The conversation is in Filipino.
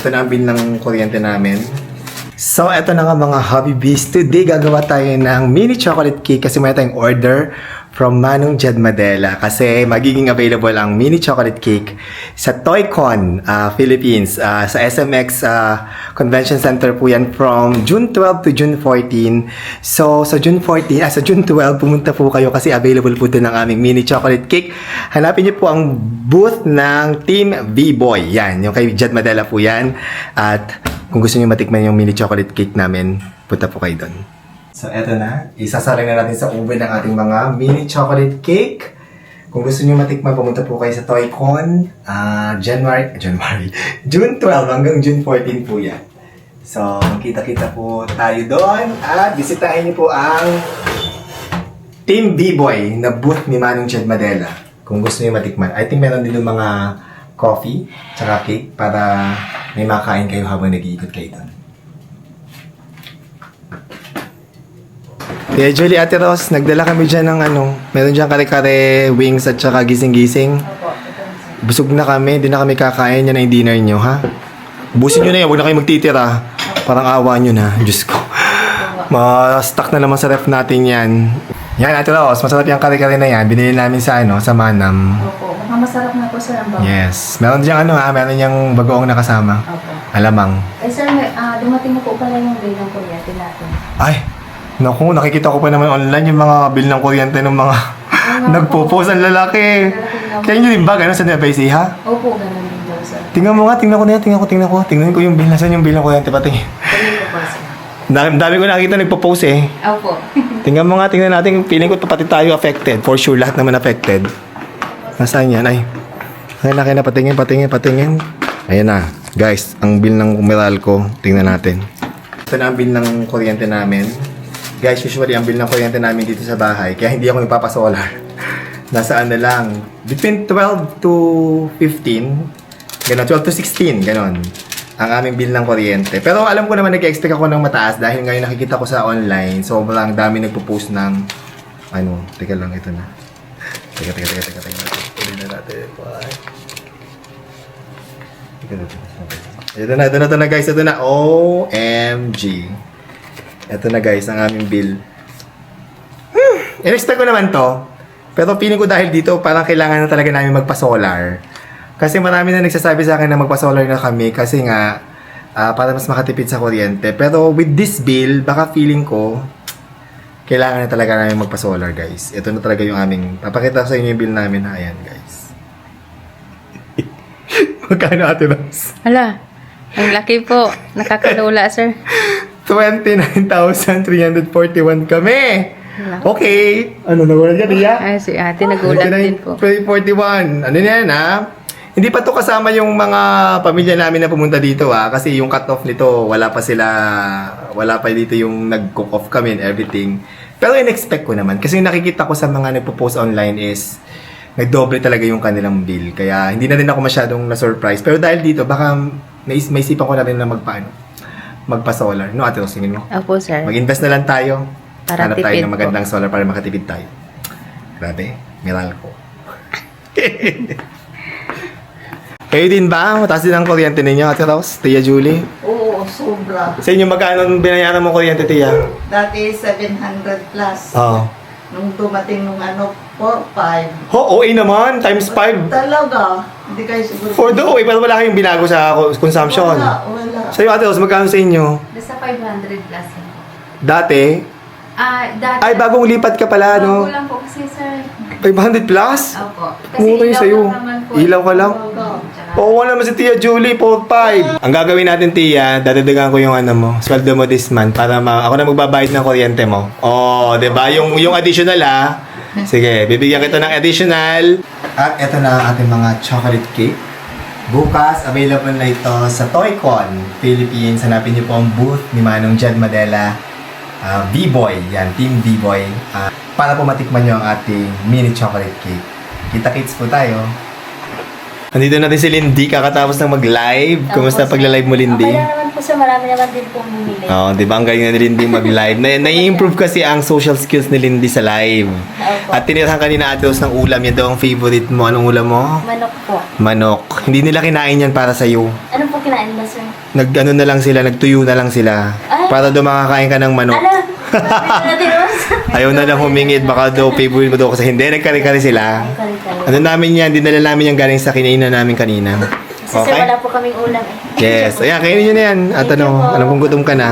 Ito na ang bill ng kuryente namin. So, eto na nga mga hobby bees. Today, gagawa tayo ng mini chocolate cake kasi may tayong order from Manong Jed Madela. Kasi magiging available ang mini chocolate cake sa Toycon, Philippines. Sa SMX Convention Center po yan from June 12 to June 14. So, sa June 12, pumunta po kayo kasi available po din ang aming mini chocolate cake. Hanapin niyo po ang booth ng Team V-Boy. Yan, yung kay Jed Madela po yan. At kung gusto niyo matikman yung mini chocolate cake namin, punta po kayo doon. So, eto na. Isasalang na natin sa oven ang ating mga mini chocolate cake. Kung gusto niyo matikman, pumunta po kayo sa Toycon. June 12 hanggang June 14 po yan. So, magkita-kita po tayo doon. At bisitahin niyo po ang Team B-Boy na booth ni Manong Jed Madela. Kung gusto niyo matikman. I think meron din yung mga coffee tsaka cake para may makain kayo habang nag-iikot kayo doon. Kaya Julie, Ate Ros, nagdala kami dyan ng meron dyan kare-kare, wings at saka gising-gising. Busog na kami, di na kami kakain, yan ang dinner nyo, ha? Busin nyo na yan, huwag na kayo magtitira. Parang awa nyo na, Diyos ko. Ma-stuck na naman sa ref natin yan. Yan, Ate Ros, masarap yung kare-kare na yan. Binili namin sa Manam. Opo, masarap na po sir ang bago. Yes. Meron diyang meron niyang bagoong nakasama. Opo. Alamang. Eh sir, dumating na po pala yung bill ng kuryente natin. Ay, naku, nakikita ko pa naman online yung mga bill ng kuryente ng mga nagpo-post ang lalaki. Kaya nyo din ba? Gano'n sa Nevaisi, ha? Opo, ganun din daw sir. Tingnan mo nga, tingnan ko. Tingnan ko yung bill. Nasaan yung bill ng kuryente pati? Ganun po po sir. Dami ko nakikita nagpo-post eh. Opo. Tingnan mo nga, tingnan natin. Feeling ko pati tayo affected. For sure, lahat naman affected. Nasaan yan? Ay, na, patingin. Ayan na. Guys, ang bill ng Meralco, tingnan natin. Ito na ang bill ng kuryente namin. Guys, usually ang bill ng kuryente namin dito sa bahay, kaya hindi ako nagpapasolar. Nasaan na lang? Between 12 to 15, gano'n, 12 to 16, gano'n, ang aming bill ng kuryente. Pero alam ko naman, nag-expect ako ng mataas dahil ngayon nakikita ko sa online, sobrang dami nagpo-post ng, teka lang, ito na. Teka. Ito na natin. Ito na guys, ito na. OMG. Ito na guys, ang aming bill. In-expect ko naman to. Pero feeling ko dahil dito, parang kailangan na talaga namin magpa-solar. Kasi marami na nagsasabi sa akin na magpa-solar na kami. Kasi nga, para mas makatipid sa kuryente. Pero with this bill, baka feeling ko, kailangan na talaga namin magpa-solar guys. Ito na talaga yung aming, papakita ko sa inyo yung bill namin. Ayan guys. Magkano Ate Ros? Hala, ang laki po. Nakakalula sir. 29,341 kami. Okay. Nagulat ka, Tia? Ay, si ate nagulat din po. 41. Ano yan, ha? Hindi pa to kasama yung mga pamilya namin na pumunta dito, ha? Kasi yung cut-off nito, wala pa dito yung nag-cook off kami and everything. Pero in-expect ko naman. Kasi yung nakikita ko sa mga nagpo-post online is nagdoble talaga yung kanilang bill. Kaya hindi na rin ako masyadong na-surprise. Pero dahil dito, baka may isipan ko na rin na magpa-solar. No, Ate Ros, tingin mo? Opo sir. Mag-invest na lang tayo. Para Hanap tayo tipid ng magandang solar para makatipid tayo. Grabe, Meralco. Kayo din ba? Mataas din ang kuryente ninyo, Ate Ros, Tia Julie? Oo, sobra. Sa inyo, magkano binayaran mo kuryente, Tia? Dati 700 plus. Oo. Nung dumating nung 4-5. OA naman, times 5. Talaga. Hindi kayo siguro. For the OA, pero wala kayong binago sa consumption. Wala. Sa iyo, Ate Ros, magkano sa inyo? Nasa 500 plus. Dati? Dati. Ay, bagong lipat ka pala, no? Bago lang po kasi sir. 500 plus? Opo. Mura yung sa'yo. lang naman po. Ilaw ka lang? Tsaka- Oo naman si Tia Julie, 4-5. Ang gagawin natin, Tia, dadagdagan ko yung sweldo mo this month para ako na magbabayad ng kuryente mo. Oh, 'di ba? Yung additional Sige, bibigyan kita ng additional. At ito na ang ating mga chocolate cake. Bukas, available na ito sa Toycon, Philippines. Hanapin niyo po ang booth ni Manong Jed Madela. B-Boy, yan, Team B-Boy. Para po matikman nyo ang ating mini chocolate cake. Kita-kits po tayo. Andito natin si Lindy, kakatapos ng mag-live. Kumusta pagla-live mo, Lindy? Okay lang naman po sir, marami naman din pong bumili. Oo, di ba? Ang galing na ni Lindy mag-live. Nai-improve kasi ang social skills ni Lindy sa live. Opo. At tinirahan kanina Ate Ros ng ulam. Yan daw ang favorite mo. Anong ulam mo? Manok po. Manok. Hindi nila kinain yan para sa'yo. Ano po po kinain ba, sir? Nag-ano na lang sila, nagtuyo na lang sila. Ay. Para daw makakain ka ng manok. Ala! Grabe natin, boss. Ayaw na lang humingit, baka daw favorite mo daw kasi hindi, nagkari-kari sila. Ay, kari-kari. Ano namin yan, dinala namin yung galing sa kinainan namin kanina. Kasi sir, wala po kaming ulam eh. Yes. Ayan, kainin nyo na yan. At Thank you ano, po. alam kong gutom ka na.